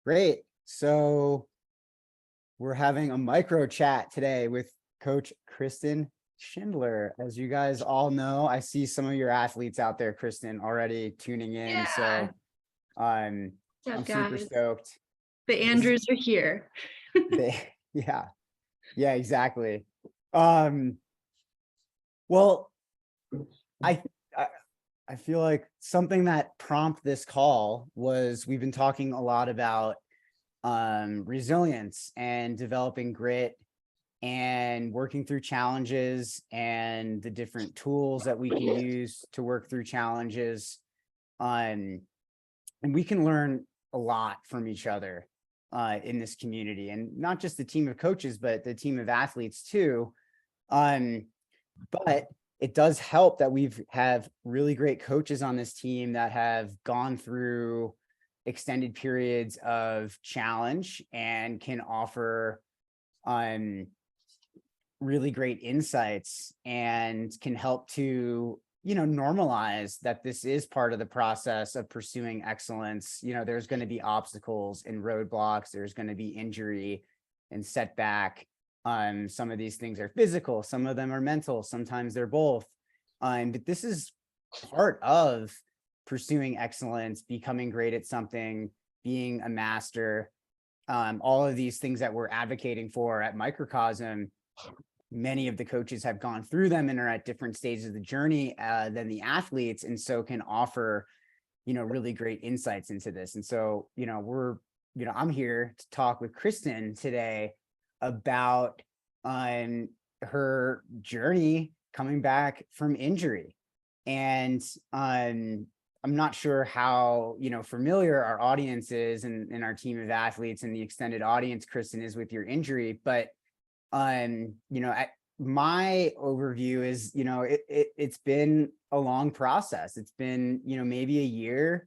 Great. So we're having a micro chat today with Coach Kristen Schindler. As you guys all know, I see some of your athletes out there, Kristen, already tuning in. Yeah. So I'm super Guys? stoked. The Andrews are here. Yeah, exactly. Well, I, I I feel like something that prompted this call was we've been talking a lot about resilience and developing grit and working through challenges and the different tools that we can use to work through challenges. And we can learn a lot from each other in this community, and not just the team of coaches, but the team of athletes too. But it does help that have really great coaches on this team that have gone through extended periods of challenge and can offer really great insights and can help to, normalize that this is part of the process of pursuing excellence. There's going to be obstacles and roadblocks. There's going to be injury and setback. Some of these things are physical, some of them are mental, sometimes they're both. But this is part of pursuing excellence, becoming great at something, being a master. All of these things that we're advocating for at Microcosm, many of the coaches have gone through them and are at different stages of the journey than the athletes, and so can offer, really great insights into this. And so, I'm here to talk with Kristen today about her journey coming back from injury. And I'm not sure how, familiar our audience is and our team of athletes and the extended audience, Kristen, is with your injury. But, my overview is, it's been a long process. It's been, maybe a year,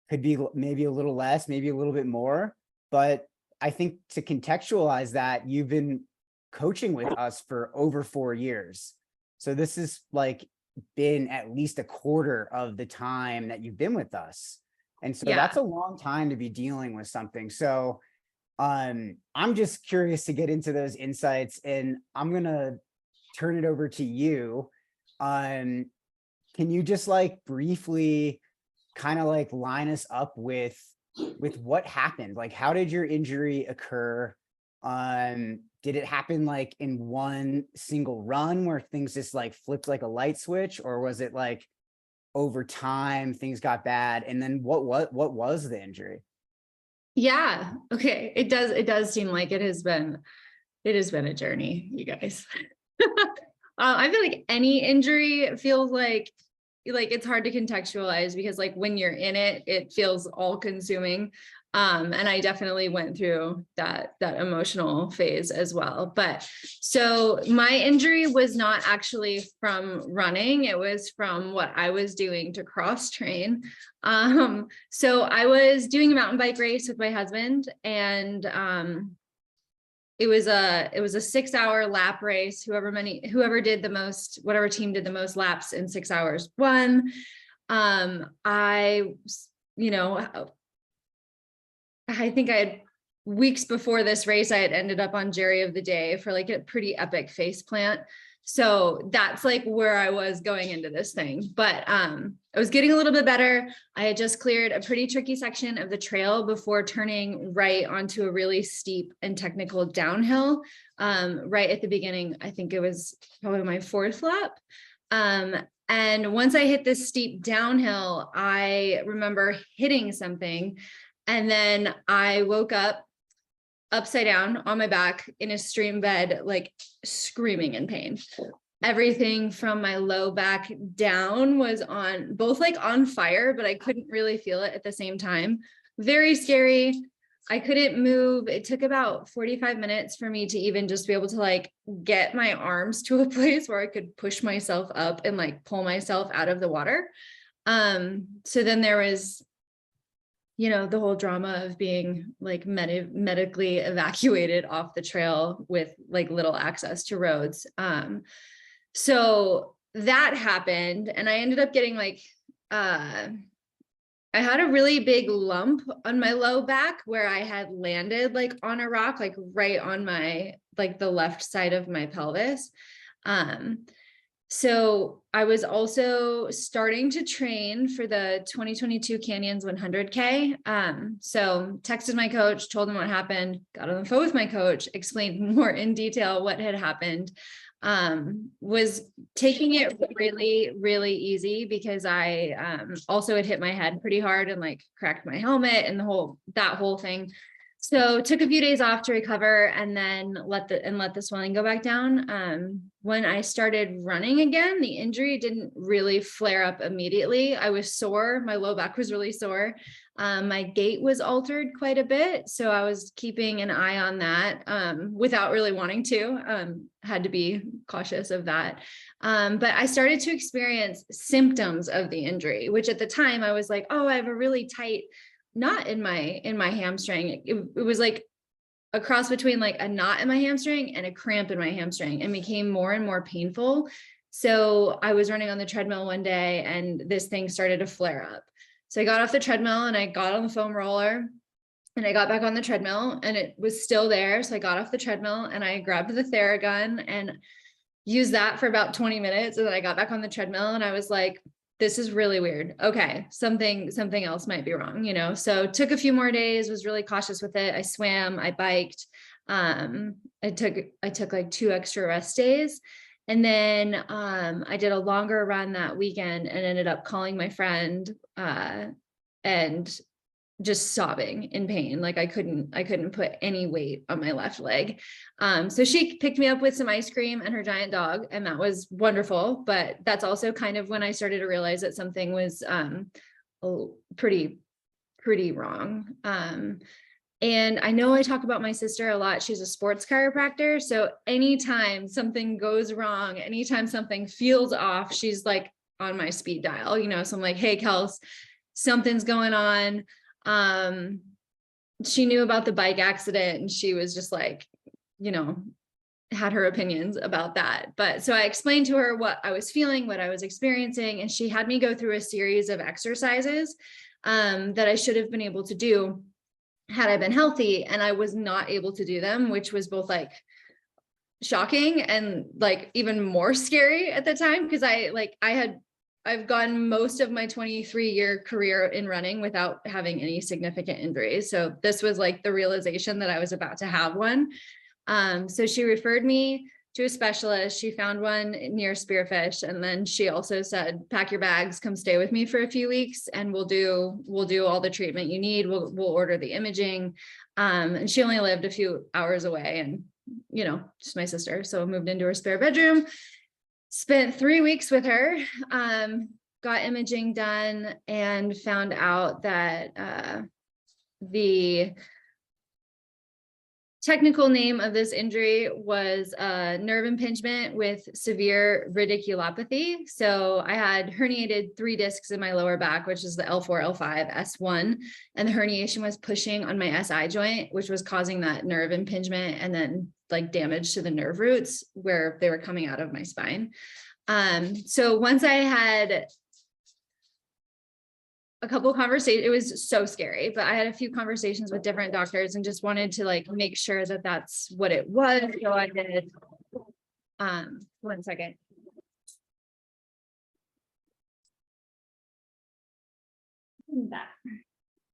could be maybe a little less, maybe a little bit more. But I think to contextualize that, you've been coaching with us for over 4 years. So this is like been at least a quarter of the time that you've been with us. And so that's a long time to be dealing with something. So I'm just curious to get into those insights, and I'm going to turn it over to you. Can you just briefly kind of line us up with what happened? How did your injury occur? Did it happen in one single run where things just flipped like a light switch, or was it over time things got bad? And then what was the injury? Yeah. Okay. It does seem like it has been a journey, you guys. I feel like any injury feels like it's hard to contextualize, because when you're in it, it feels all consuming. And I definitely went through that emotional phase as well. But so my injury was not actually from running. It was from what I was doing to cross train. So I was doing a mountain bike race with my husband, and it was a 6-hour lap race. Whoever did the most, whatever team did the most laps in 6 hours won. I think weeks before this race, I had ended up on Jerry of the Day for a pretty epic face plant. So that's where I was going into this thing. But I was getting a little bit better. I had just cleared a pretty tricky section of the trail before turning right onto a really steep and technical downhill. Right at the beginning, I think it was probably my 4th lap. And once I hit this steep downhill, I remember hitting something. And then I woke up upside down on my back in a stream bed, screaming in pain. Everything from my low back down was both on fire, but I couldn't really feel it at the same time. Very scary. I couldn't move. It took about 45 minutes for me to even just be able to get my arms to a place where I could push myself up and pull myself out of the water. So then there was the whole drama of being medically evacuated off the trail with little access to roads. So that happened, and I ended up getting I had a really big lump on my low back where I had landed like on a rock, like right on my, like the left side of my pelvis. So I was also starting to train for the 2022 Canyons 100K. So texted my coach, told him what happened, got on the phone with my coach, explained more in detail what had happened. Was taking it really, really easy because I also had hit my head pretty hard and like cracked my helmet and that whole thing. So took a few days off to recover and then let the swelling go back down. When I started running again, the injury didn't really flare up immediately. I was sore. My low back was really sore. My gait was altered quite a bit. So I was keeping an eye on that without really wanting to, had to be cautious of that. But I started to experience symptoms of the injury, which at the time I was like, oh, I have a really tight knot in my hamstring. It was like a cross between like a knot in my hamstring and a cramp in my hamstring, and became more and more painful. So I was running on the treadmill one day and this thing started to flare up. So I got off the treadmill and I got on the foam roller and I got back on the treadmill and it was still there. So I got off the treadmill and I grabbed the Theragun and used that for about 20 minutes. And then I got back on the treadmill and I was like, this is really weird. Okay, something else might be wrong, you know? So took a few more days, was really cautious with it. I swam, I biked. I took like 2 extra rest days. And then I did a longer run that weekend and ended up calling my friend and just sobbing in pain. Like I couldn't put any weight on my left leg. So she picked me up with some ice cream and her giant dog, and that was wonderful. But that's also kind of when I started to realize that something was pretty wrong. And I know I talk about my sister a lot. She's a sports chiropractor. So anytime something goes wrong, anytime something feels off, she's like on my speed dial, you know? So I'm like, hey, Kels, something's going on. She knew about the bike accident and she was just like, you know, had her opinions about that. But so I explained to her what I was feeling, what I was experiencing, and she had me go through a series of exercises that I should have been able to do had I been healthy, and I was not able to do them, which was both like shocking and like even more scary at the time, because I've gone most of my 23-year career in running without having any significant injuries. So this was like the realization that I was about to have one. So she referred me to a specialist. She found one near Spearfish. And then she also said, pack your bags, come stay with me for a few weeks and we'll do all the treatment you need. We'll order the imaging. And she only lived a few hours away and, you know, just my sister. So I moved into her spare bedroom, spent 3 weeks with her, got imaging done and found out that the technical name of this injury was nerve impingement with severe radiculopathy. So I had herniated 3 discs in my lower back, which is the L4, L5, S1, and the herniation was pushing on my SI joint, which was causing that nerve impingement and then like damage to the nerve roots where they were coming out of my spine. So once I had a couple conversations, it was so scary, but I had a few conversations with different doctors and just wanted to like make sure that that's what it was. So I did, 1 second.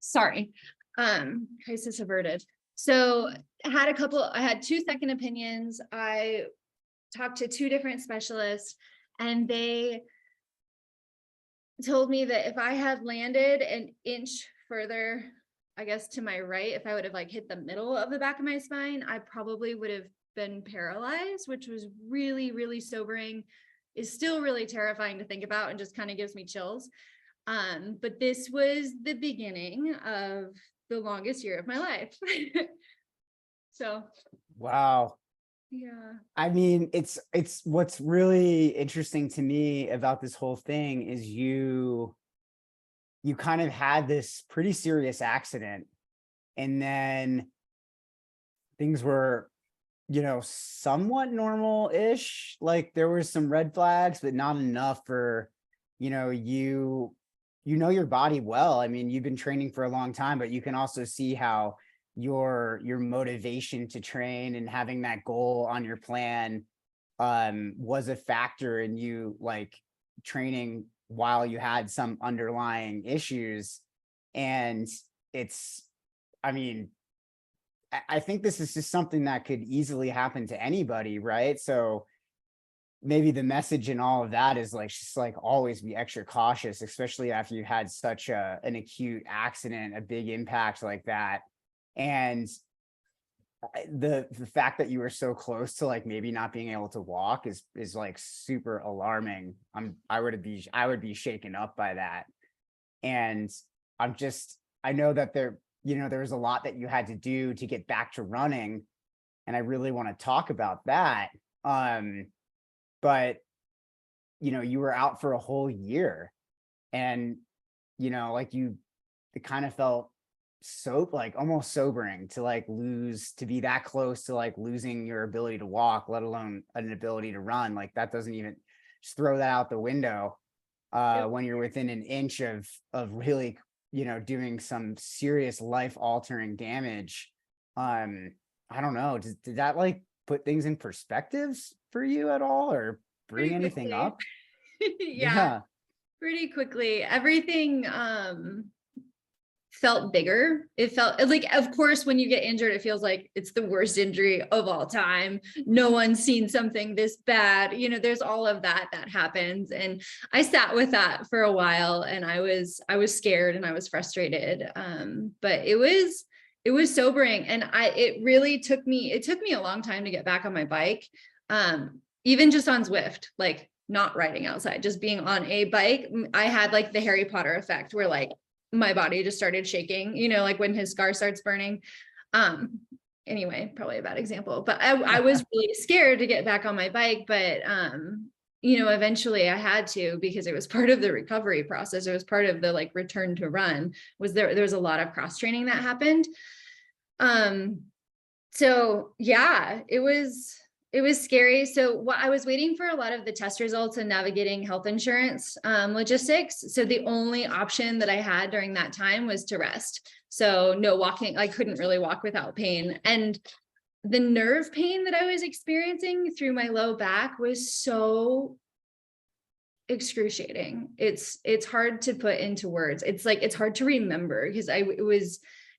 Sorry. Crisis averted. So I had 2 second opinions. I talked to 2 different specialists and they told me that if I had landed an inch further, I guess to my right, if I would have like hit the middle of the back of my spine, I probably would have been paralyzed, which was really, really sobering. Is still really terrifying to think about and just kind of gives me chills. But this was the beginning of the longest year of my life. So, Wow. yeah. I mean, it's what's really interesting to me about this whole thing is you kind of had this pretty serious accident and then things were, you know, somewhat normal-ish. Like there were some red flags, but not enough for, you know, you you know your body well. I mean, you've been training for a long time, but you can also see how your motivation to train and having that goal on your plan was a factor in you like training while you had some underlying issues. And it's, I mean, I think this is just something that could easily happen to anybody, right? So maybe the message in all of that is like, just like always be extra cautious, especially after you had such an acute accident, a big impact like that. And the fact that you were so close to like maybe not being able to walk is like super alarming. I would be shaken up by that. And I know that there was a lot that you had to do to get back to running, and I really want to talk about that. But you were out for a whole year, and like it kind of felt so like almost sobering to like to be that close to like losing your ability to walk, let alone an ability to run. Like that doesn't even, just throw that out the window when you're within an inch of really doing some serious life altering damage. I don't know, did that like put things in perspectives for you at all, or bring Pretty anything quickly. up? Yeah, pretty quickly. Everything felt bigger. It felt like, of course, when you get injured, it feels like it's the worst injury of all time. No one's seen something this bad. There's all of that happens. And I sat with that for a while, and I was scared and I was frustrated. But it was sobering. And it really took me a long time to get back on my bike. Even just on Zwift, like not riding outside, just being on a bike. I had like the Harry Potter effect where like my body just started shaking, like when his scar starts burning. Anyway, probably a bad example, but I was really scared to get back on my bike, but eventually I had to, because it was part of the recovery process. It was part of the like return to run. There was a lot of cross training that happened. So yeah, it was scary. So I was waiting for a lot of the test results and navigating health insurance logistics. So the only option that I had during that time was to rest. So no walking. I couldn't really walk without pain. And the nerve pain that I was experiencing through my low back was so excruciating. It's hard to put into words. It's hard to remember, because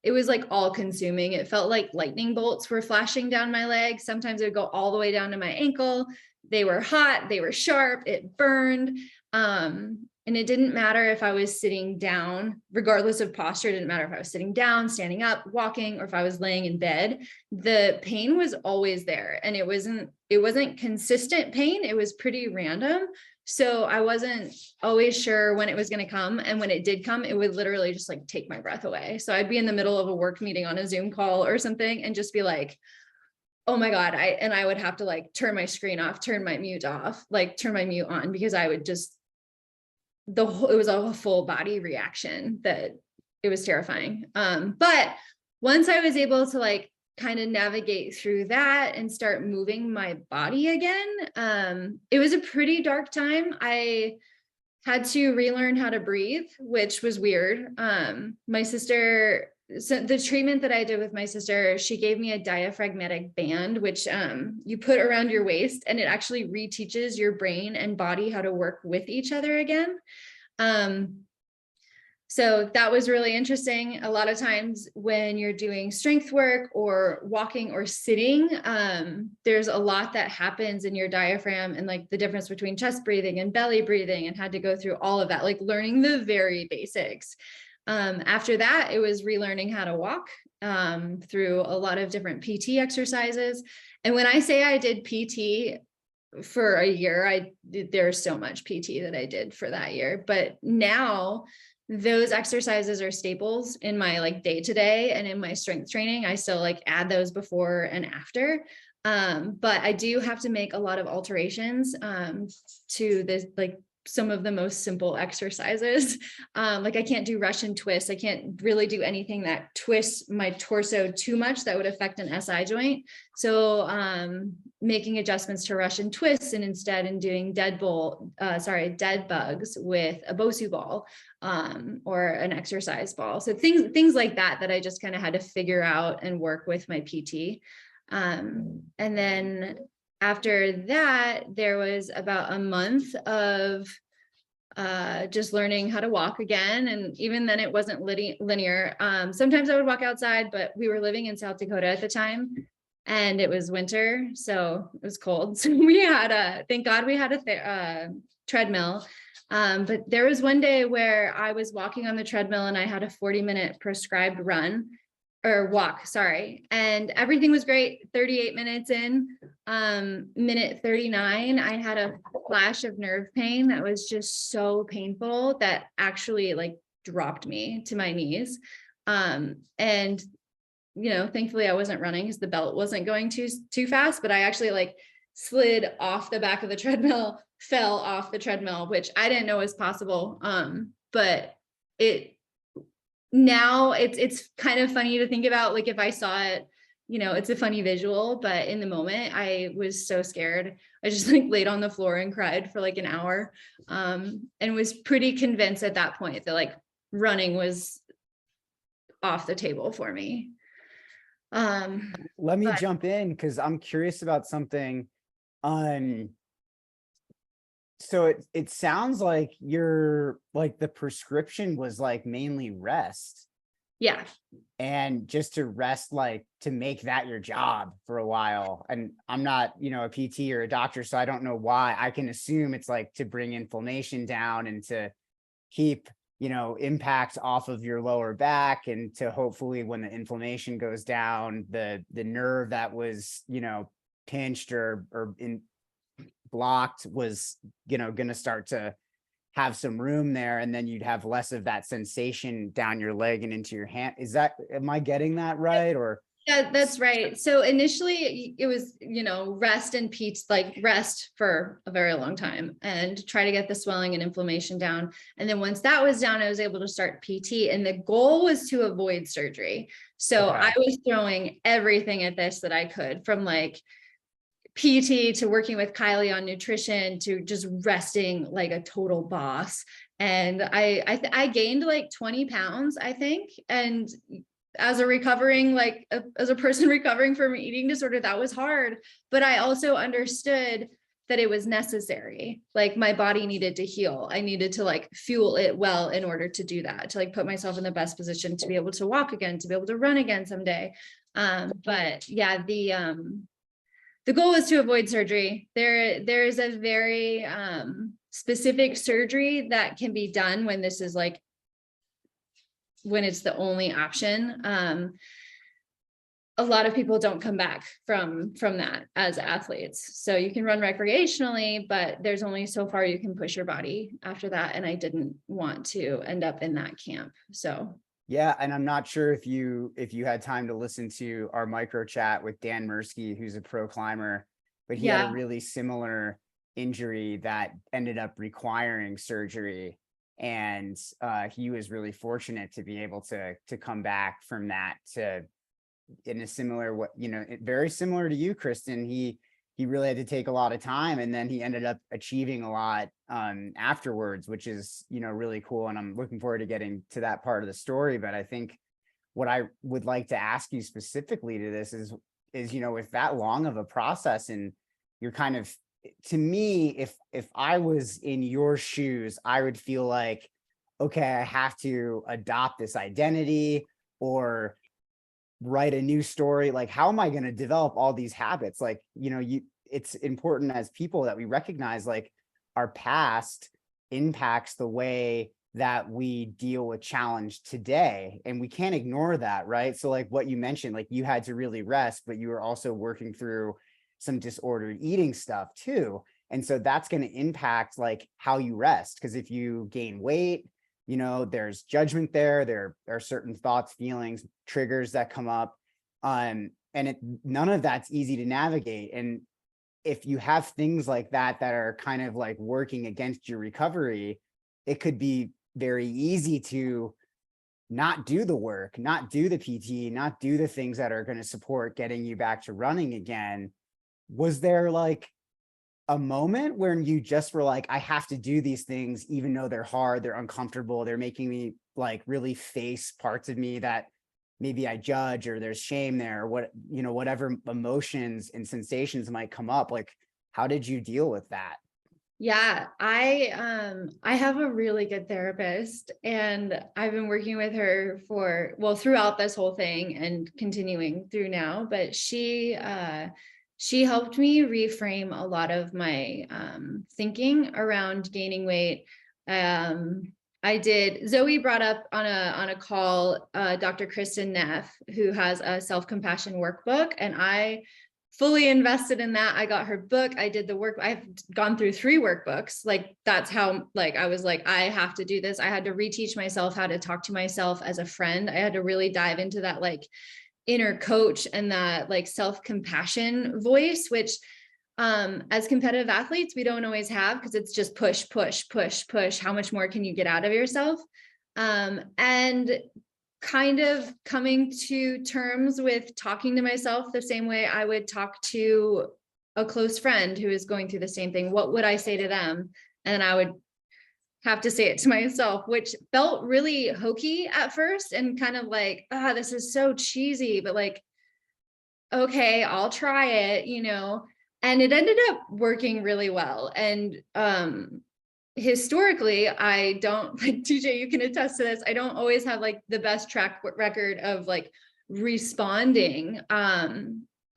it was like all consuming. It felt like lightning bolts were flashing down my leg. Sometimes it would go all the way down to my ankle. They were hot, they were sharp, it burned. And it didn't matter if I was sitting down, regardless of posture. It didn't matter if I was sitting down, standing up, walking, or if I was laying in bed. The pain was always there. And it wasn't consistent pain. It was pretty random. So I wasn't always sure when it was going to come. And when it did come, it would literally just like take my breath away. So I'd be in the middle of a work meeting on a Zoom call or something and just be like, oh my God. I would have to like turn my screen off, turn my mute off, like turn my mute on, because I would just, it was a full body reaction that it was terrifying. But once I was able to like kind of navigate through that and start moving my body again, it was a pretty dark time. I had to relearn how to breathe, which was weird. My sister, so the treatment that I did with my sister, she gave me a diaphragmatic band, which you put around your waist, and it actually reteaches your brain and body how to work with each other again. So that was really interesting. A lot of times when you're doing strength work or walking or sitting, there's a lot that happens in your diaphragm, and like the difference between chest breathing and belly breathing, and had to go through all of that, like learning the very basics. After that, it was relearning how to walk through a lot of different PT exercises. And when I say I did PT for a year, there's so much PT that I did for that year. But now those exercises are staples in my like day-to-day and in my strength training. I still like add those before and after. But I do have to make a lot of alterations to this, like some of the most simple exercises. Like I can't do Russian twists. I can't really do anything that twists my torso too much that would affect an SI joint. So making adjustments to Russian twists and instead in doing dead bugs with a Bosu ball or an exercise ball. So things like that I just kind of had to figure out and work with my PT. And then after that, there was about a month of just learning how to walk again. And even then it wasn't linear. Sometimes I would walk outside, but we were living in South Dakota at the time and it was winter. So it was cold. So we had thank God we had a treadmill. But there was one day where I was walking on the treadmill and I had a 40-minute prescribed run or walk, sorry. And everything was great. 38 minutes in, minute 39, I had a flash of nerve pain that was just so painful that actually like dropped me to my knees. And, you know, thankfully I wasn't running because the belt wasn't going too fast, but I actually like slid off the back of the treadmill, fell off the treadmill, which I didn't know was possible. But now it's kind of funny to think about, like if I saw it, you know, it's a funny visual, but in the moment I was so scared. I just like laid on the floor and cried for like an hour, and was pretty convinced at that point that like running was off the table for me. Let me jump in because I'm curious about something. So it sounds like the prescription was like mainly rest. Yeah. And just to rest, like to make that your job for a while. And I'm not, you know, a PT or a doctor, so I don't know why. I can assume it's like to bring inflammation down and to keep, you know, impact off of your lower back, and to hopefully when the inflammation goes down, the nerve that was, you know, pinched or blocked was, you know, going to start to have some room there, and then you'd have less of that sensation down your leg and into your hand. Am I getting that right? Or yeah, that's right. So initially it was, you know, rest and like rest for a very long time and try to get the swelling and inflammation down. And then once that was down, I was able to start PT, and the goal was to avoid surgery. So okay. I was throwing everything at this that I could, from like PT to working with Kylie on nutrition to just resting like a total boss. And I gained like 20 pounds, I think. And as a person recovering from an eating disorder, that was hard. But I also understood that it was necessary. Like my body needed to heal. I needed to like fuel it well in order to do that, to like put myself in the best position to be able to walk again, to be able to run again someday. But yeah, the goal is to avoid surgery. There's a very specific surgery that can be done when this is like, when it's the only option. A lot of people don't come back from that as athletes. So you can run recreationally, but there's only so far you can push your body after that. And I didn't want to end up in that camp. So Yeah, and I'm not sure if you had time to listen to our micro chat with Dan Mirsky, who's a pro climber, but he had a really similar injury that ended up requiring surgery. And he was really fortunate to be able to come back from that to, in a similar way, you know, very similar to you, Kristen. He really had to take a lot of time, and then he ended up achieving a lot afterwards, which is, you know, really cool. And I'm looking forward to getting to that part of the story. But I think what I would like to ask you specifically to this is, you know, with that long of a process, and you're kind of, to me, if I was in your shoes, I would feel like, okay, I have to adopt this identity or write a new story. Like, how am I going to develop all these habits? Like, you know, it's important as people that we recognize like our past impacts the way that we deal with challenge today, and we can't ignore that, right? So like what you mentioned, like you had to really rest, but you were also working through some disordered eating stuff too. And so that's going to impact like how you rest, because if you gain weight, you know, there's judgment there are certain thoughts, feelings, triggers that come up. And none of that's easy to navigate. And if you have things like that that are kind of like working against your recovery, it could be very easy to not do the work, not do the PT, not do the things that are going to support getting you back to running again. Was there like a moment when you just were like, I have to do these things, even though they're hard, they're uncomfortable, they're making me like really face parts of me that maybe I judge, or there's shame there, or what, you know, whatever emotions and sensations might come up? Like, how did you deal with that? Yeah, I have a really good therapist, and I've been working with her for, well, throughout this whole thing and continuing through now, but she helped me reframe a lot of my thinking around gaining weight. Zoe brought up on a call Dr. Kristen Neff, who has a self-compassion workbook, and I fully invested in that. I got her book. I did the work. I've gone through 3 workbooks. Like, that's how, like, I was like, I have to do this. I had to reteach myself how to talk to myself as a friend. I had to really dive into that like inner coach and that like self-compassion voice, which as competitive athletes, we don't always have, because it's just push, push, push, push. How much more can you get out of yourself? And kind of coming to terms with talking to myself the same way I would talk to a close friend who is going through the same thing. What would I say to them? And I would have to say it to myself, which felt really hokey at first and kind of like, this is so cheesy, but like, okay, I'll try it, you know. And it ended up working really well. And historically, I don't, like, TJ, you can attest to this, I don't always have like the best track record of like responding.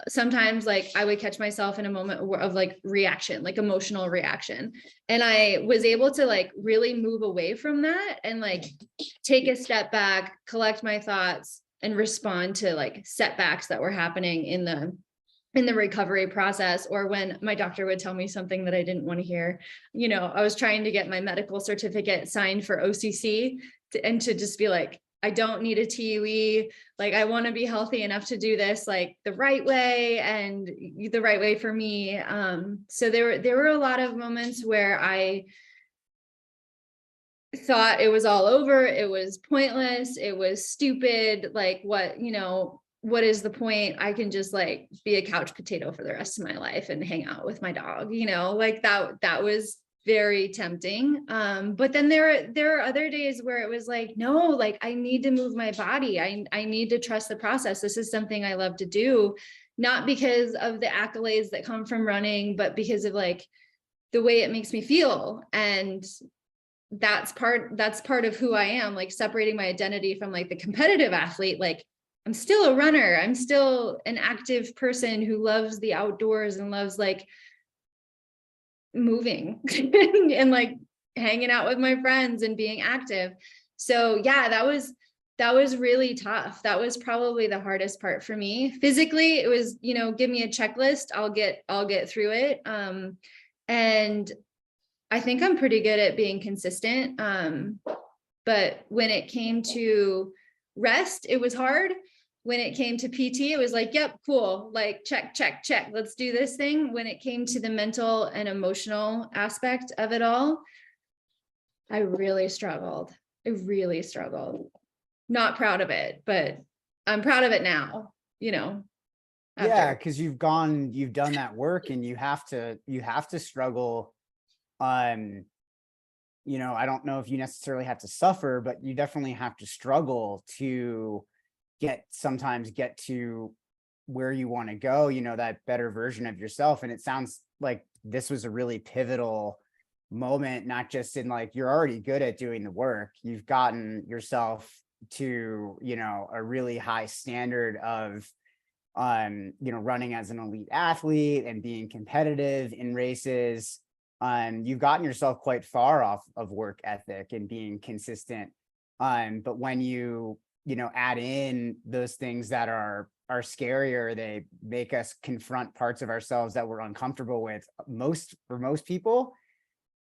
Sometimes like I would catch myself in a moment of like reaction, like emotional reaction. And I was able to like really move away from that and like take a step back, collect my thoughts, and respond to like setbacks that were happening in the recovery process, or when my doctor would tell me something that I didn't want to hear. You know, I was trying to get my medical certificate signed for OCC and to just be like, I don't need a TUE. Like, I want to be healthy enough to do this like the right way, and the right way for me. So there were a lot of moments where I thought it was all over. It was pointless. It was stupid. Like, what, you know, what is the point? I can just like be a couch potato for the rest of my life and hang out with my dog, you know, like that was very tempting. But then there are other days where it was like, no, like I need to move my body. I need to trust the process. This is something I love to do, not because of the accolades that come from running, but because of like the way it makes me feel. And that's part of who I am, like separating my identity from like the competitive athlete. Like, I'm still a runner. I'm still an active person who loves the outdoors and loves like moving and like hanging out with my friends and being active. So yeah, that was really tough. That was probably the hardest part for me. Physically, it was, you know, give me a checklist, I'll get through it. And I think I'm pretty good at being consistent. But when it came to rest, it was hard. When it came to PT, it was like, yep, cool. Like, check, check, check. Let's do this thing. When it came to the mental and emotional aspect of it all, I really struggled. Not proud of it, but I'm proud of it now, you know. Yeah, After. because you've done that work, and you have to struggle. You know, I don't know if you necessarily have to suffer, but you definitely have to struggle to sometimes get to where you want to go, you know, that better version of yourself. And it sounds like this was a really pivotal moment, not just in like, you're already good at doing the work. You've gotten yourself to, you know, a really high standard of, you know, running as an elite athlete and being competitive in races. You've gotten yourself quite far off of work ethic and being consistent. But when you know, add in those things that are scarier, they make us confront parts of ourselves that we're uncomfortable with. For most people,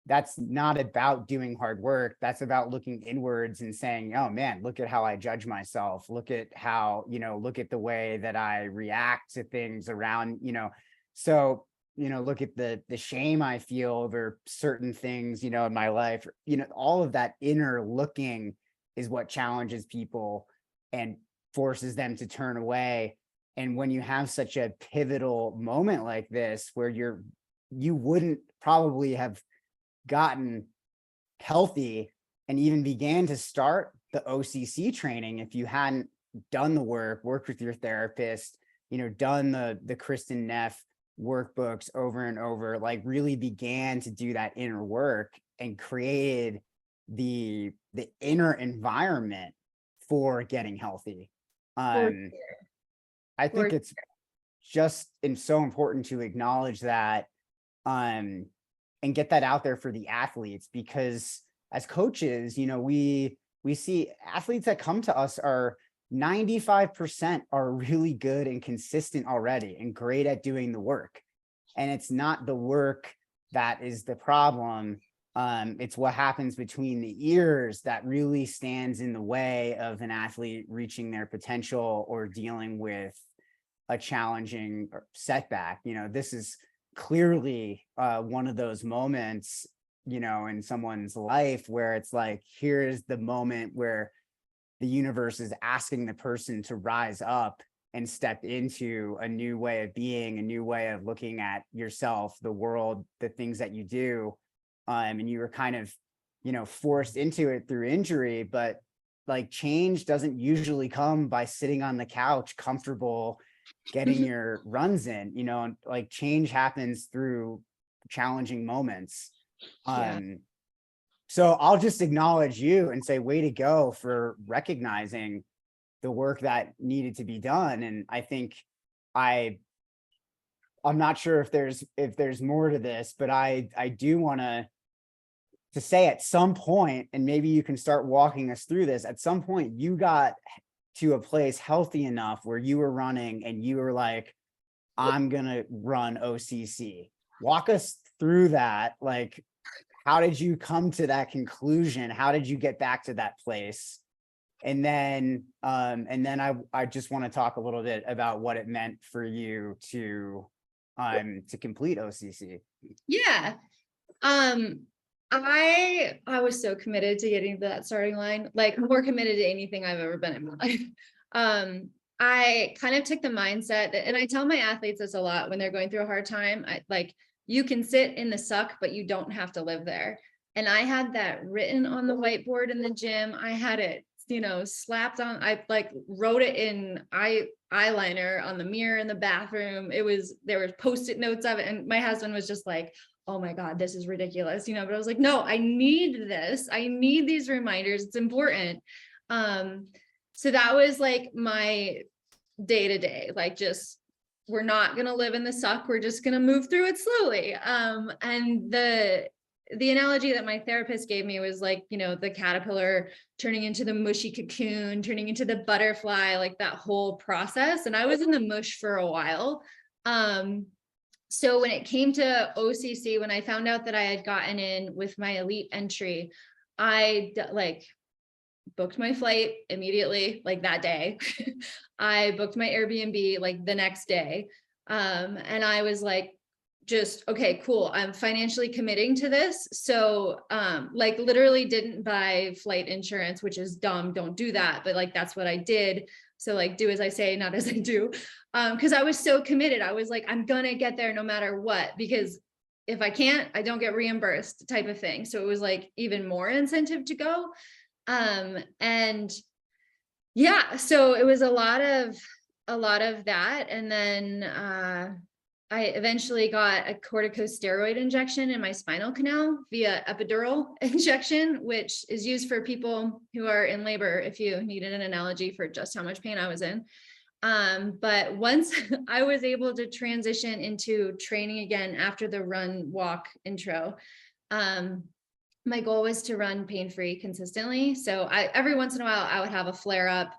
that's not about doing hard work. That's about looking inwards and saying, oh man, look at how I judge myself. Look at how, you know, look at the way that I react to things around, you know. So look at the shame I feel over certain things, in my life, all of that inner looking is what challenges people and forces them to turn away. And when you have such a pivotal moment like this, where you wouldn't probably have gotten healthy and even began to start the OCC training if you hadn't done the worked with your therapist, done the Kristen Neff workbooks over and over, like really began to do that inner work and created the inner environment for getting healthy. For I think For it's just so important to acknowledge that and get that out there for the athletes, because as coaches, we see athletes that come to us are 95% are really good and consistent already and great at doing the work. And it's not the work that is the problem. It's what happens between the ears that really stands in the way of an athlete reaching their potential or dealing with a challenging setback. This is clearly one of those moments, in someone's life where it's like, here's the moment where the universe is asking the person to rise up and step into a new way of being, a new way of looking at yourself, the world, the things that you do. And you were kind of, forced into it through injury, but like change doesn't usually come by sitting on the couch, comfortable, getting your runs in, like change happens through challenging moments. So I'll just acknowledge you and say, way to go for recognizing the work that needed to be done. And I think I'm not sure if there's more to this, but I do want to say at some point, and maybe you can start walking us through this, at some point you got to a place healthy enough where you were running and you were like, I'm going to run OCC. Walk us through that. Like, how did you come to that conclusion? How did you get back to that place? And then I just want to talk a little bit about what it meant for you to complete OCC. Yeah. I was so committed to getting to that starting line, like more committed to anything I've ever been in my life. I kind of took the mindset that, and I tell my athletes this a lot when they're going through a hard time, you can sit in the suck, but you don't have to live there. And I had that written on the whiteboard in the gym. I had it, slapped on, I wrote it in eyeliner on the mirror in the bathroom. There were Post-it notes of it. And my husband was just like, oh my God, this is ridiculous. But I was like, no, I need this. I need these reminders. It's important. So that was like my day to day, we're not going to live in the suck. We're just going to move through it slowly. And the analogy that my therapist gave me was like, the caterpillar turning into the mushy cocoon, turning into the butterfly, like that whole process. And I was in the mush for a while. So when it came to OCC, when I found out that I had gotten in with my elite entry, I booked my flight immediately, like that day. I booked my Airbnb like the next day. And I was like, just, okay, cool. I'm financially committing to this. So literally didn't buy flight insurance, which is dumb. Don't do that. But that's what I did. So do as I say, not as I do. Because I was so committed. I was like, I'm gonna get there no matter what, because if I can't, I don't get reimbursed type of thing. So it was even more incentive to go. And yeah, so it was a lot of that. And then I eventually got a corticosteroid injection in my spinal canal via epidural injection, which is used for people who are in labor, if you needed an analogy for just how much pain I was in. But once I was able to transition into training again after the run walk intro, my goal was to run pain-free consistently. So every once in a while I would have a flare up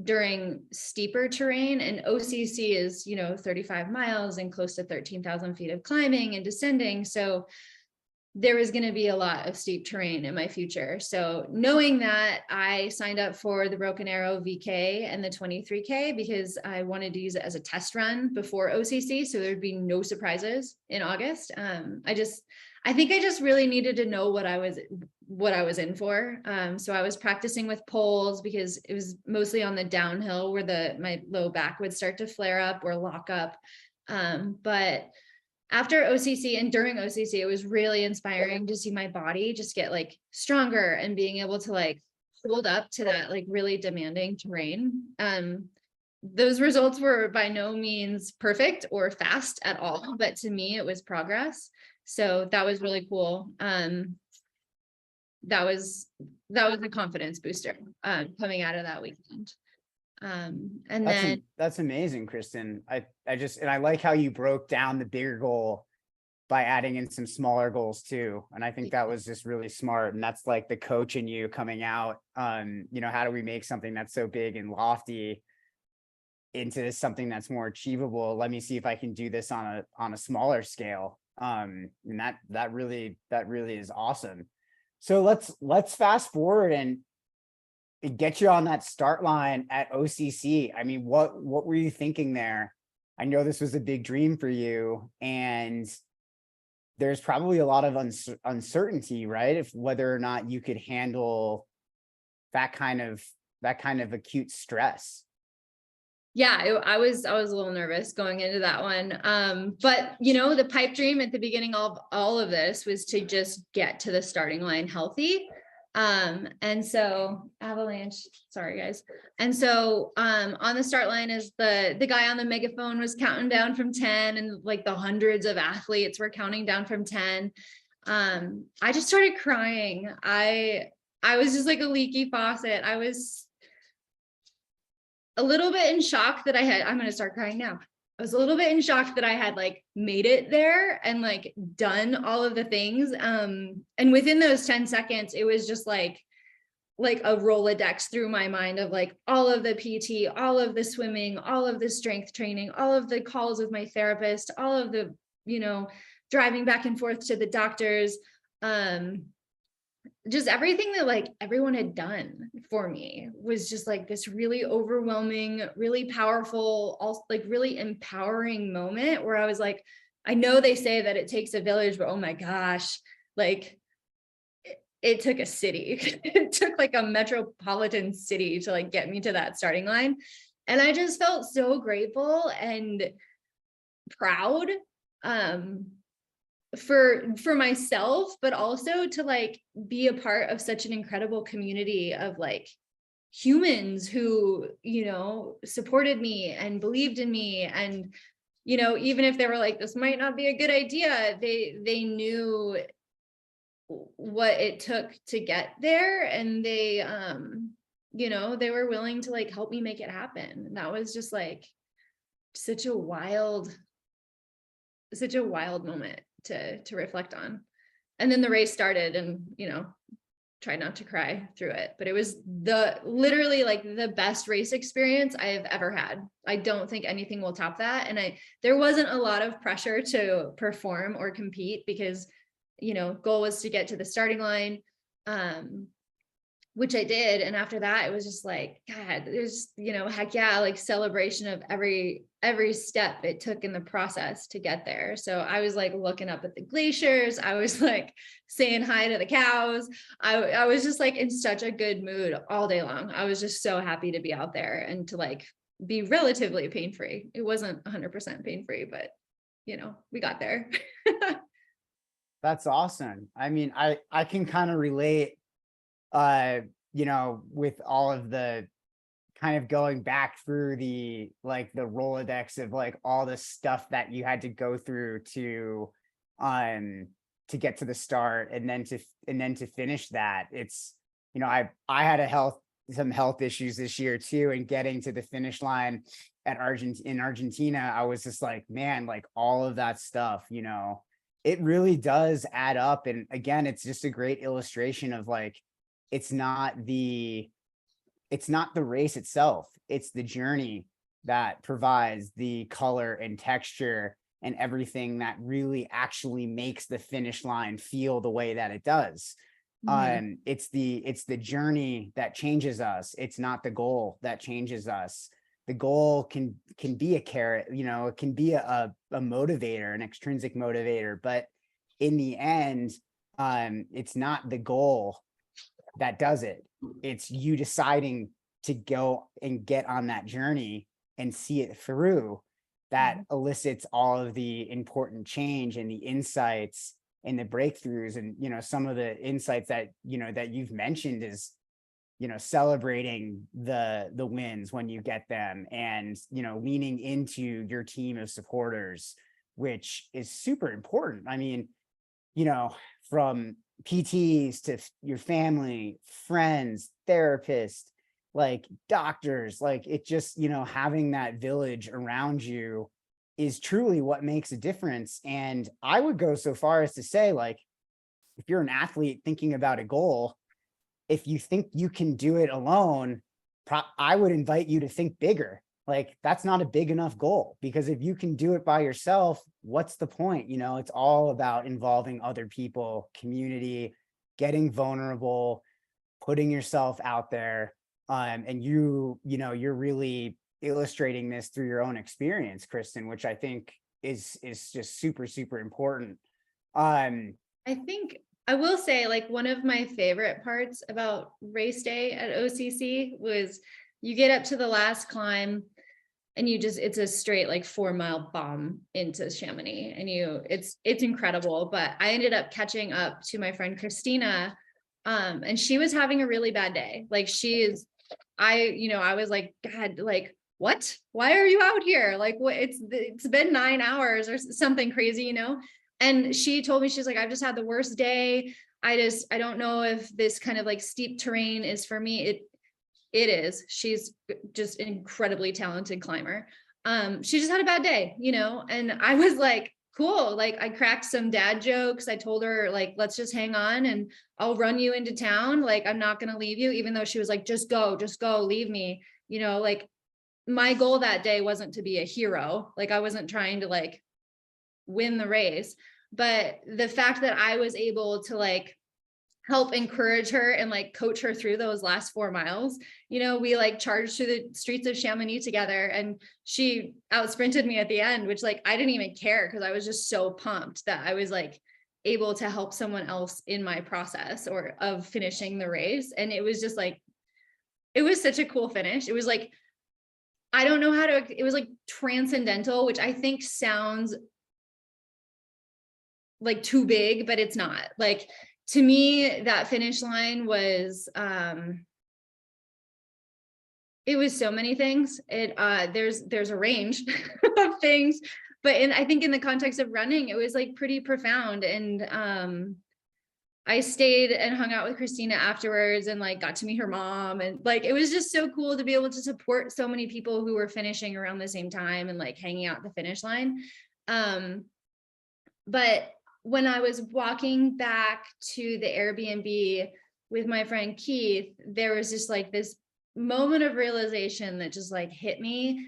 during steeper terrain, and OCC is 35 miles and close to 13,000 feet of climbing and descending. So there was going to be a lot of steep terrain in my future. So knowing that, I signed up for the Broken Arrow VK and the 23K because I wanted to use it as a test run before OCC. So there'd be no surprises in August. I think I just really needed to know what I was in for. So I was practicing with poles because it was mostly on the downhill where my low back would start to flare up or lock up. But after OCC and during OCC, it was really inspiring to see my body just get like stronger and being able to like hold up to that like really demanding terrain. Those results were by no means perfect or fast at all, but to me, it was progress. So that was really cool. That was a confidence booster coming out of that weekend. And that's amazing, Kristen. I like how you broke down the bigger goal by adding in some smaller goals too. And I think that was just really smart. And that's like the coach in you coming out. How do we make something that's so big and lofty into something that's more achievable? Let me see if I can do this on a smaller scale. And that really is awesome. So let's fast forward and get you on that start line at OCC. I mean, what were you thinking there? I know this was a big dream for you, and there's probably a lot of uncertainty, right? If whether or not you could handle that kind of acute stress. yeah, I was a little nervous going into that one. But the pipe dream at the beginning of all of this was to just get to the starting line healthy. And so avalanche, sorry guys. And so on the start line is the guy on the megaphone was counting down from 10, and like the hundreds of athletes were counting down from 10. I just started crying. I was just like a leaky faucet. I was a little bit in shock that I'm going to start crying now. I was a little bit in shock that I had like made it there and like done all of the things. And within those 10 seconds, it was just like a Rolodex through my mind of like all of the PT, all of the swimming, all of the strength training, all of the calls with my therapist, all of the, driving back and forth to the doctors. Just everything that like everyone had done for me was just like this really overwhelming, really powerful, also like really empowering moment where I was like, I know they say that it takes a village, but oh my gosh, like it took a city. It took like a metropolitan city to like get me to that starting line. And I just felt so grateful and proud for myself, but also to like be a part of such an incredible community of like humans who, supported me and believed in me. And, even if they were like, this might not be a good idea, they knew what it took to get there. And they, they were willing to like help me make it happen. And that was just like such a wild moment to reflect on. And then the race started and, tried not to cry through it, but it was literally like the best race experience I have ever had. I don't think anything will top that. And there wasn't a lot of pressure to perform or compete because, goal was to get to the starting line, which I did. And after that, it was just like, God, there's, heck yeah, like celebration of every step it took in the process to get there. So I was like looking up at the glaciers. I was like saying hi to the cows. I was just like in such a good mood all day long. I was just so happy to be out there and to like be relatively pain-free. It wasn't 100% pain-free, but we got there. That's awesome. I mean, I can kind of relate, with all of the kind of going back through the Rolodex of like all the stuff that you had to go through to get to the start and then to finish that. It's, I had some health issues this year too, and getting to the finish line in Argentina, I was just like, man, like all of that stuff, it really does add up. And again, it's just a great illustration of like, it's not the race itself, it's the journey that provides the color and texture and everything that really actually makes the finish line feel the way that it does. It's the journey that changes us. It's not the goal that changes us. The goal can be a carrot, you know, it can be a motivator, an extrinsic motivator, but in the end, it's not the goal that does it. It's you deciding to go and get on that journey and see it through that elicits all of the important change and the insights and the breakthroughs. And, you know, some of the insights that, you know, that you've mentioned is, you know, celebrating the wins when you get them, and, you know, leaning into your team of supporters, which is super important. I mean, you know, from PTs to your family, friends, therapists, like doctors, like it just, you know, having that village around you is truly what makes a difference. And I would go so far as to say, like, if you're an athlete thinking about a goal, if you think you can do it alone, I would invite you to think bigger. Like, that's not a big enough goal, because if you can do it by yourself, what's the point? You know, it's all about involving other people, community, getting vulnerable, putting yourself out there. And you know, you're really illustrating this through your own experience, Kristen, which I think is just super, super important. I think I will say, like, one of my favorite parts about race day at OCC was you get up to the last climb and it's a straight like 4-mile bomb into Chamonix, and it's incredible. But I ended up catching up to my friend Christina, and she was having a really bad day. Like, I was like, God, like, what? Why are you out here? Like, what? It's been 9 hours or something crazy, you know? And she told me, she's like, I've just had the worst day. I don't know if this kind of like steep terrain is for me. It is. She's just an incredibly talented climber. She just had a bad day, you know? And I was like, cool. Like, I cracked some dad jokes. I told her, like, let's just hang on and I'll run you into town. Like, I'm not going to leave you, even though she was like, just go, leave me. You know, like, my goal that day wasn't to be a hero. Like, I wasn't trying to like win the race, but the fact that I was able to like help encourage her and like coach her through those last 4 miles. You know, we like charged through the streets of Chamonix together, and she out sprinted me at the end, which like I didn't even care, because I was just so pumped that I was like able to help someone else in my process or of finishing the race. And it was just like, it was such a cool finish. It was like, I don't know how to, it was like transcendental, which I think sounds like too big, but it's not. Like, to me, that finish line was, it was so many things. There's a range of things, but I think in the context of running, it was like pretty profound. And I stayed and hung out with Christina afterwards and like got to meet her mom. And like, it was just so cool to be able to support so many people who were finishing around the same time and like hanging out at the finish line. But when I was walking back to the Airbnb with my friend Keith, there was just like this moment of realization that just like hit me,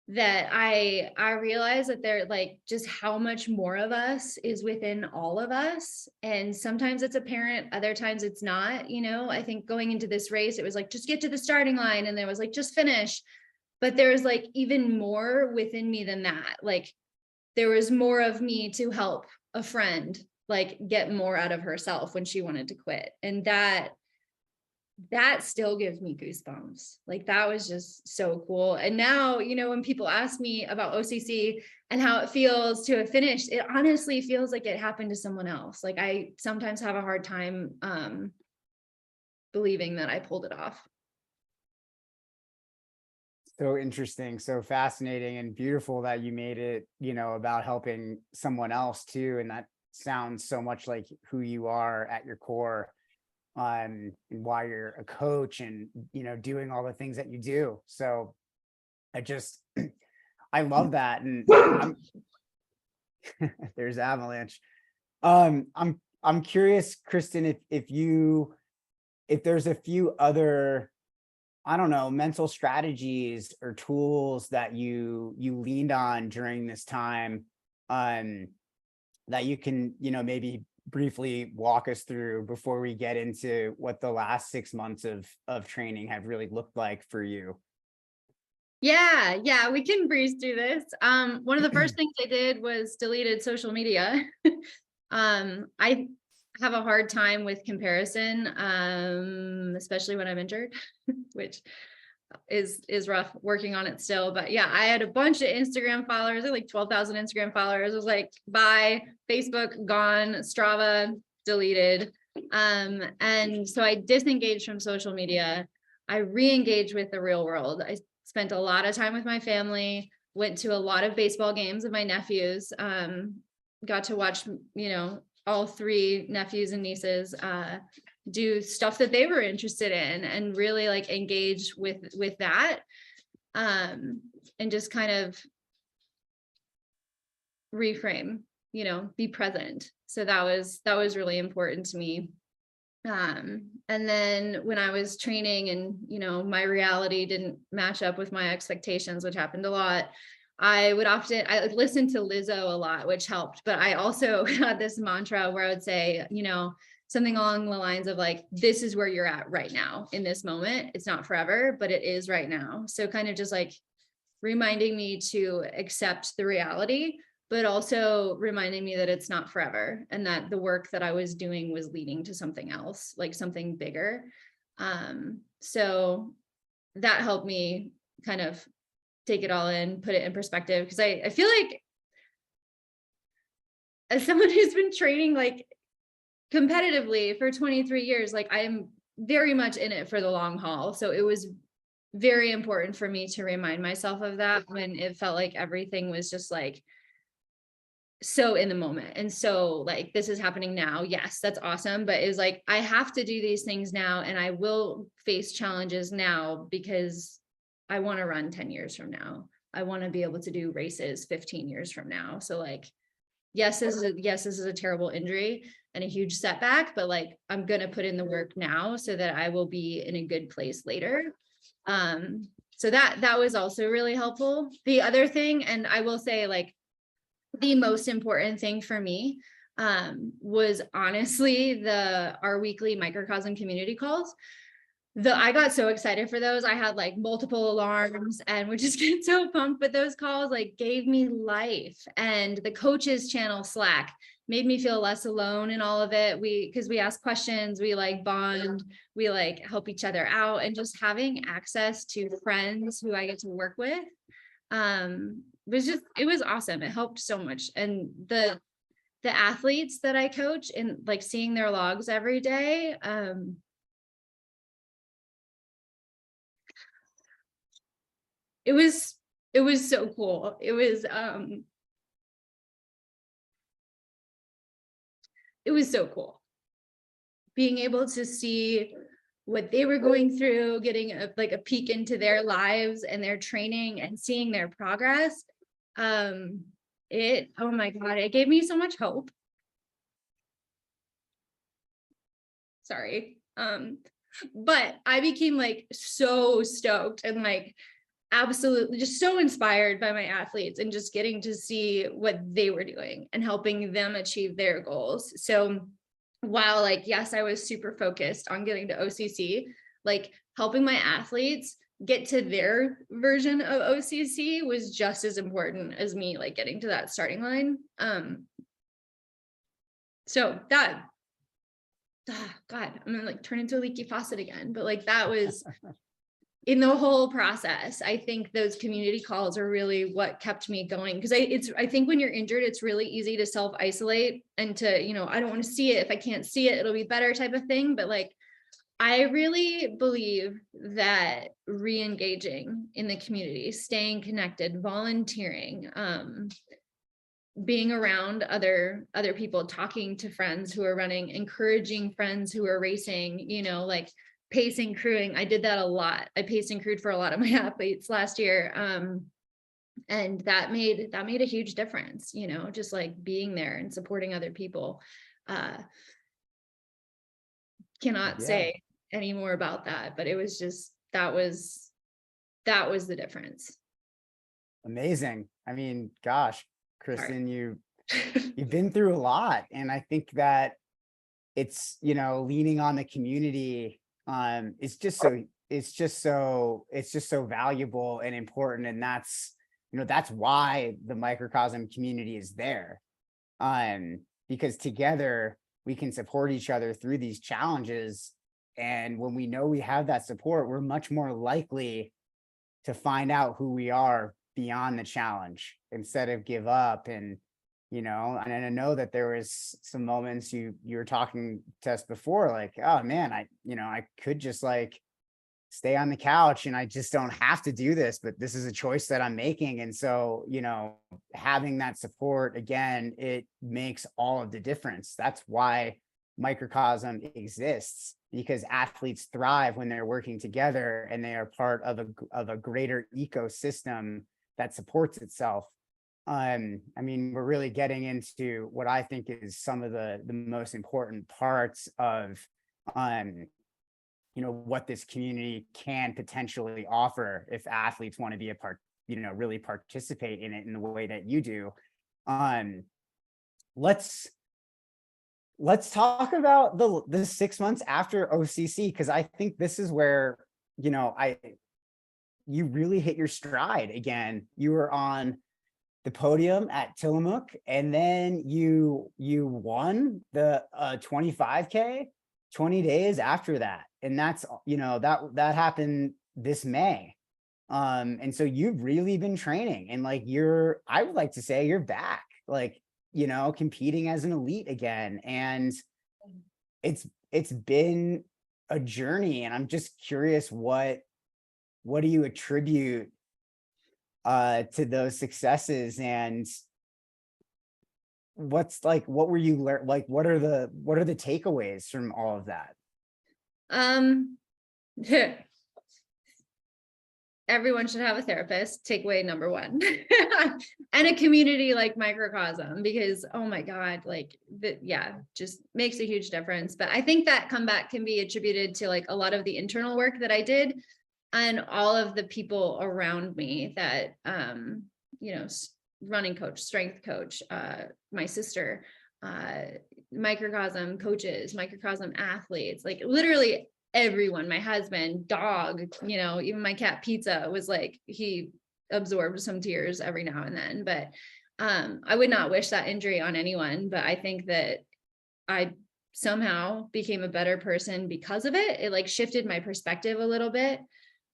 that I realized that there, like, just how much more of us is within all of us. And sometimes it's apparent, other times it's not. You know, I think going into this race, it was like, just get to the starting line, and there was like, just finish. But there was like even more within me than that. Like, there was more of me to help a friend like get more out of herself when she wanted to quit. And that still gives me goosebumps. Like, that was just so cool. And now, you know, when people ask me about OCC and how it feels to have finished, it honestly feels like it happened to someone else. Like, I sometimes have a hard time believing that I pulled it off. So interesting, so fascinating, and beautiful that you made it, you know, about helping someone else too. And that sounds so much like who you are at your core, and why you're a coach, and, you know, doing all the things that you do. So I love that. And I'm there's Avalanche. I'm curious, Kristen, if there's a few other, I don't know, mental strategies or tools that you leaned on during this time, that you can, maybe briefly walk us through before we get into what the last 6 months of training have really looked like for you? Yeah, we can breeze through this. One of the first things I did was deleted social media. I have a hard time with comparison, especially when I'm injured, which is rough, working on it still. But yeah, I had a bunch of Instagram followers, I had like 12,000 Instagram followers. I was like, bye, Facebook gone, Strava deleted. And so I disengaged from social media. I re-engaged with the real world. I spent a lot of time with my family, went to a lot of baseball games of my nephews, got to watch, all three nephews and nieces do stuff that they were interested in, and really like engage with that, and just kind of reframe, be present. So that was really important to me. And then when I was training and, my reality didn't match up with my expectations, which happened a lot, I listened to Lizzo a lot, which helped. But I also had this mantra where I would say, something along the lines of like, this is where you're at right now in this moment. It's not forever, but it is right now. So kind of just like reminding me to accept the reality, but also reminding me that it's not forever, and that the work that I was doing was leading to something else, like something bigger. So that helped me kind of take it all in, put it in perspective. Because I feel like, as someone who's been training like competitively for 23 years, like I'm very much in it for the long haul. So it was very important for me to remind myself of that when it felt like everything was just like so in the moment. And so like, this is happening now. Yes, that's awesome. But it was like, I have to do these things now, and I will face challenges now, because I want to run 10 years from now. I want to be able to do races 15 years from now. So like, yes, this is a terrible injury and a huge setback, but like, I'm going to put in the work now so that I will be in a good place later. So that was also really helpful. The other thing, and I will say like, the most important thing for me was honestly our weekly microcosm community calls. I got so excited for those. I had like multiple alarms and would just get so pumped, but those calls like gave me life. And the coaches channel Slack made me feel less alone in all of it. Because we ask questions, we like bond, we like help each other out, and just having access to friends who I get to work with it was awesome. It helped so much. And the athletes that I coach, and like seeing their logs every day, it was so cool. It was so cool being able to see what they were going through, getting a peek into their lives and their training, and seeing their progress. Oh my God, it gave me so much hope. Sorry. But I became like so stoked and like absolutely just so inspired by my athletes, and just getting to see what they were doing and helping them achieve their goals. So while like, yes, I was super focused on getting to OCC, like helping my athletes get to their version of OCC was just as important as me like getting to that starting line. So that, God, I'm gonna like turn into a leaky faucet again, but like that was in the whole process. I think those community calls are really what kept me going, because I think when you're injured, it's really easy to self-isolate and to, I don't want to see it. If I can't see it, it'll be better type of thing. But like, I really believe that re-engaging in the community, staying connected, volunteering, being around other people, talking to friends who are running, encouraging friends who are racing, like pacing, crewing. I did that a lot. I paced and crewed for a lot of my athletes last year. And that made a huge difference, just like being there and supporting other people. Cannot say any more about that, but it was just, that was the difference. Amazing. I mean, gosh, Kristen, you've been through a lot. And I think that it's, leaning on the community, it's just so valuable and important. And that's why the microcosm community is there. Because together we can support each other through these challenges. And when we know we have that support, we're much more likely to find out who we are beyond the challenge instead of give up. And and I know that there was some moments you were talking to us before, like, oh man, I could just like stay on the couch and I just don't have to do this, but this is a choice that I'm making. And so, having that support again, it makes all of the difference. That's why microcosm exists, because athletes thrive when they're working together and they are part of a greater ecosystem that supports itself. We're really getting into what I think is some of the most important parts of what this community can potentially offer if athletes want to be a part, really participate in it in the way that you do. Let's talk about the 6 months after OCC, because I think this is where, you really hit your stride again. You were on the podium at Tillamook, and then you won the 25K 20 days after that. And that's, that happened this May. And so you've really been training, and like I would like to say you're back, like, competing as an elite again. And it's been a journey, and I'm just curious, what do you attribute to those successes, and what were you like, what are the takeaways from all of that? Everyone should have a therapist, takeaway number one. And a community like Microcosm, because oh my God, just makes a huge difference. But I think that comeback can be attributed to like a lot of the internal work that I did and all of the people around me that running coach, strength coach, my sister, microcosm coaches, microcosm athletes, like literally everyone, my husband, dog, even my cat Pizza was like, he absorbed some tears every now and then. But I would not wish that injury on anyone, but I think that I somehow became a better person because of it. It like shifted my perspective a little bit.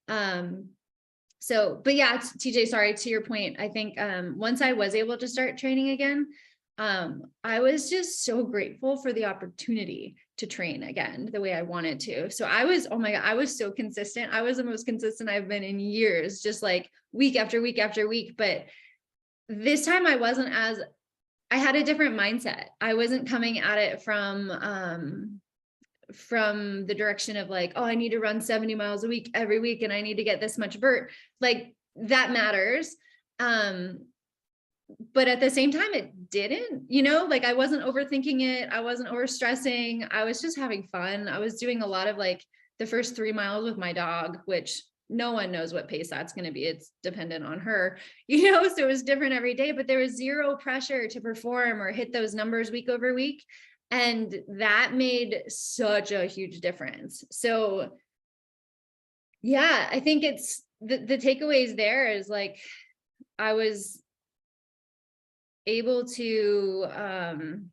But yeah, TJ, sorry, to your point, I think once I was able to start training again, I was just so grateful for the opportunity to train again the way I wanted to. So I was, oh my God, I was so consistent. I was the most consistent I've been in years, just like week after week after week. But this time I had a different mindset. I wasn't coming at it from the direction of like, oh, I need to run 70 miles a week every week, and I need to get this much vert. Like that matters. But at the same time, it didn't, like I wasn't overthinking it. I wasn't overstressing. I was just having fun. I was doing a lot of like the first 3 miles with my dog, which no one knows what pace that's going to be. It's dependent on her, so it was different every day, but there was zero pressure to perform or hit those numbers week over week. And that made such a huge difference. So yeah, I think it's the takeaways there is like, I was able to kind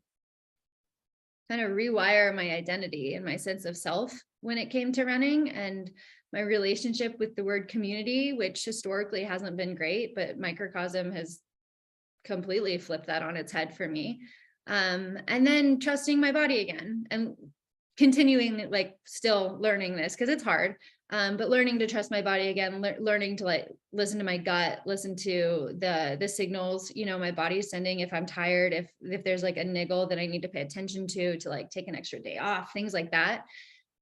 of rewire my identity and my sense of self when it came to running, and my relationship with the word community, which historically hasn't been great, but Microcosm has completely flipped that on its head for me. And then trusting my body again and continuing, like still learning this because it's hard, but learning to trust my body again, learning to like listen to my gut, listen to the signals, my body's sending if I'm tired, if there's like a niggle that I need to pay attention to like take an extra day off, things like that.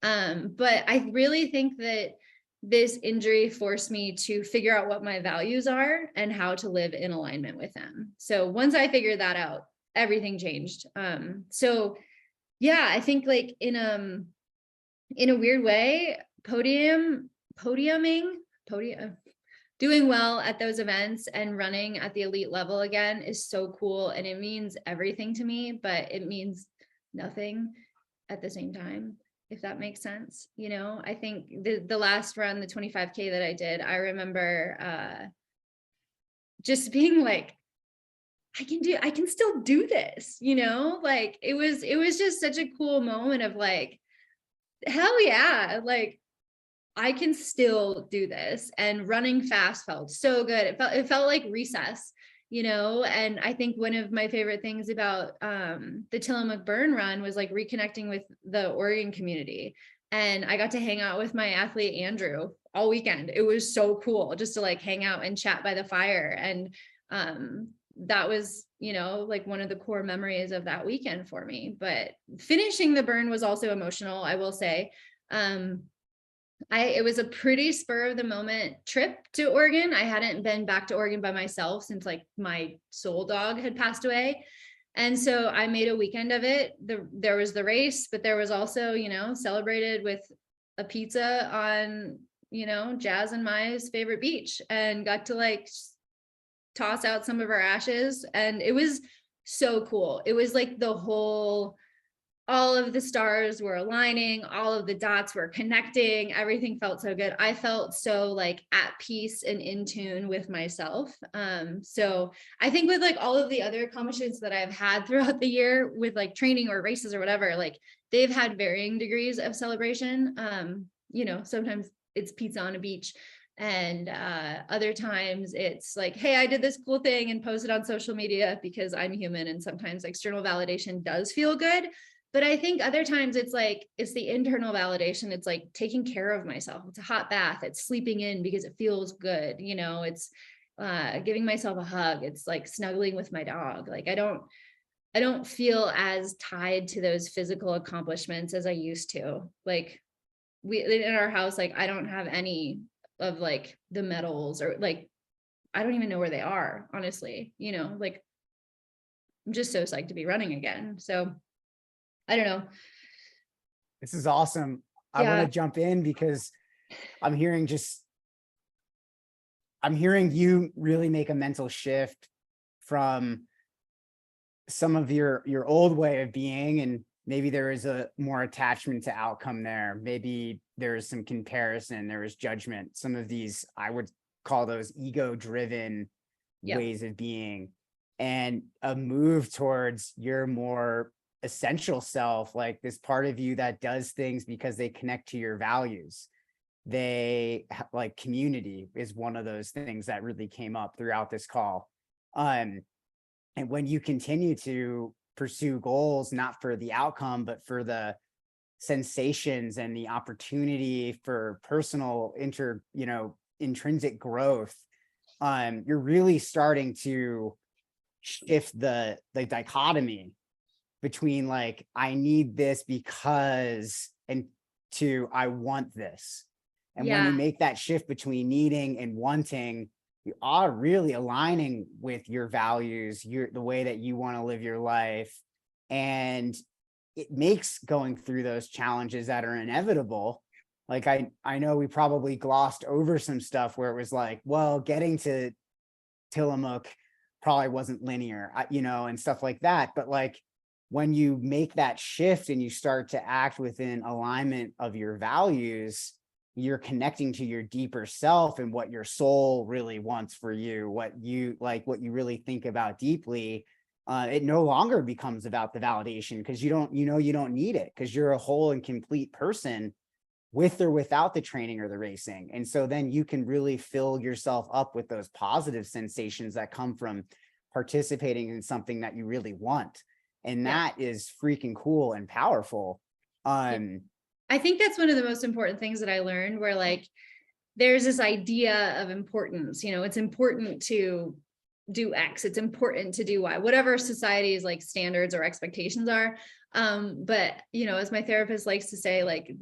But I really think that this injury forced me to figure out what my values are and how to live in alignment with them. So once I figured that out, everything changed. So yeah, I think like in a weird way, podiuming, doing well at those events and running at the elite level again is so cool. And it means everything to me, but it means nothing at the same time, if that makes sense. You know, I think the last run, the 25K that I did, I remember just being like, I can still do this, you know, like it was just such a cool moment of like, hell yeah, like I can still do this. And running fast felt so good. It felt like recess, you know. And I think one of my favorite things about the Tillamook Burn run was like reconnecting with the Oregon community. And I got to hang out with my athlete Andrew all weekend. It was so cool just to like hang out and chat by the fire. And that was, you know, like one of the core memories of that weekend for me. But finishing the burn was also emotional, I will say. It was a pretty spur of the moment trip to Oregon. I hadn't been back to Oregon by myself since like my soul dog had passed away. And so I made a weekend of it. There was the race, but there was also, you know, celebrated with a pizza on, you know, Jazz and Maya's favorite beach, and got to like toss out some of our ashes. And it was so cool. It was like all of the stars were aligning, all of the dots were connecting, everything felt so good. I felt so like at peace and in tune with myself. So I think with like all of the other accomplishments that I've had throughout the year with like training or races or whatever, like they've had varying degrees of celebration. You know, sometimes it's pizza on a beach, and other times it's like, hey, I did this cool thing and post it on social media because I'm human, and sometimes external validation does feel good. But I think other times it's like, it's the internal validation. It's like taking care of myself. It's a hot bath. It's sleeping in because it feels good. You know, it's giving myself a hug. It's like snuggling with my dog. Like I don't feel as tied to those physical accomplishments as I used to. Like we in our house, like I don't have any of like the medals, or like I don't even know where they are, honestly. You know, like I'm just so psyched to be running again. So I don't know. This is awesome. I want Yeah. to jump in because I'm hearing you really make a mental shift from some of your old way of being, and maybe there is a more attachment to outcome there. Maybe there is some comparison, there is judgment. Some of these, I would call those ego-driven ways of being, and a move towards your more essential self, like this part of you that does things because they connect to your values. They like community is one of those things that really came up throughout this call. And when you continue to pursue goals, not for the outcome, but for the sensations and the opportunity for personal intrinsic growth, you're really starting to shift the dichotomy between like, I need this because, and to, I want this. And when you make that shift between needing and wanting, you are really aligning with your values, the way that you want to live your life. And it makes going through those challenges that are inevitable. Like I know we probably glossed over some stuff where it was like, well, getting to Tillamook probably wasn't linear, and stuff like that. But like, when you make that shift and you start to act within alignment of your values, you're connecting to your deeper self and what your soul really wants for you, what you really think about deeply. It no longer becomes about the validation, because you don't need it, because you're a whole and complete person with or without the training or the racing. And so then you can really fill yourself up with those positive sensations that come from participating in something that you really want. And that is freaking cool and powerful. I think that's one of the most important things that I learned, where like, there's this idea of importance, it's important to do X, it's important to do Y, whatever society's like standards or expectations are. But, as my therapist likes to say, like,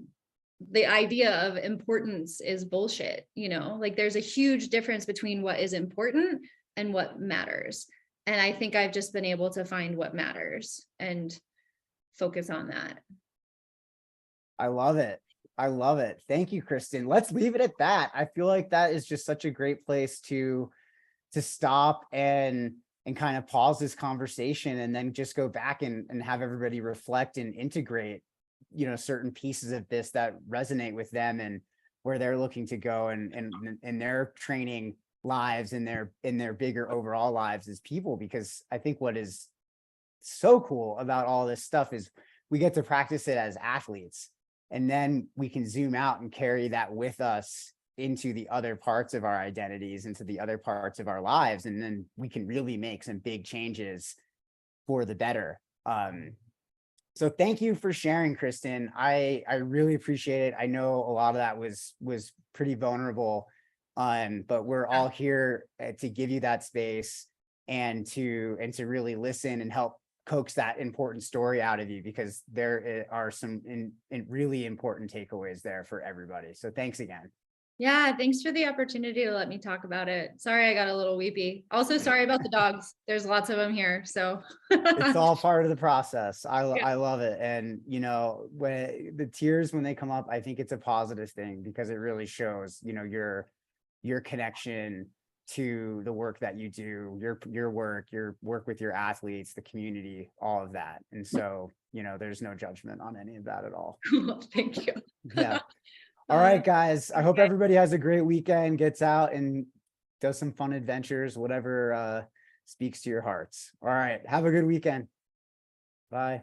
the idea of importance is bullshit, like there's a huge difference between what is important and what matters. And I think I've just been able to find what matters and focus on that. I love it. I love it. Thank you, Kristen. Let's leave it at that. I feel like that is just such a great place to stop and kind of pause this conversation and then just go back and have everybody reflect and integrate, certain pieces of this that resonate with them and where they're looking to go and in their training lives and their bigger overall lives as people. Because I think what is so cool about all this stuff is we get to practice it as athletes, and then we can zoom out and carry that with us into the other parts of our identities, into the other parts of our lives, and then we can really make some big changes for the better. So thank you for sharing, Kristen. I really appreciate it. I know a lot of that was pretty vulnerable, but we're all here to give you that space and to really listen and help coax that important story out of you, because there are some really important takeaways there for everybody. So thanks again. Yeah, thanks for the opportunity to let me talk about it. Sorry, I got a little weepy. Also, sorry about the dogs. There's lots of them here, so. It's all part of the process. I Yeah. love it. And, when the tears, when they come up, I think it's a positive thing, because it really shows, your connection to the work that you do, your work with your athletes, the community, all of that. And so, there's no judgment on any of that at all. Cool. Thank you. Yeah. All right, guys. I hope okay. everybody has a great weekend, gets out and does some fun adventures, whatever speaks to your hearts. All right. Have a good weekend. Bye.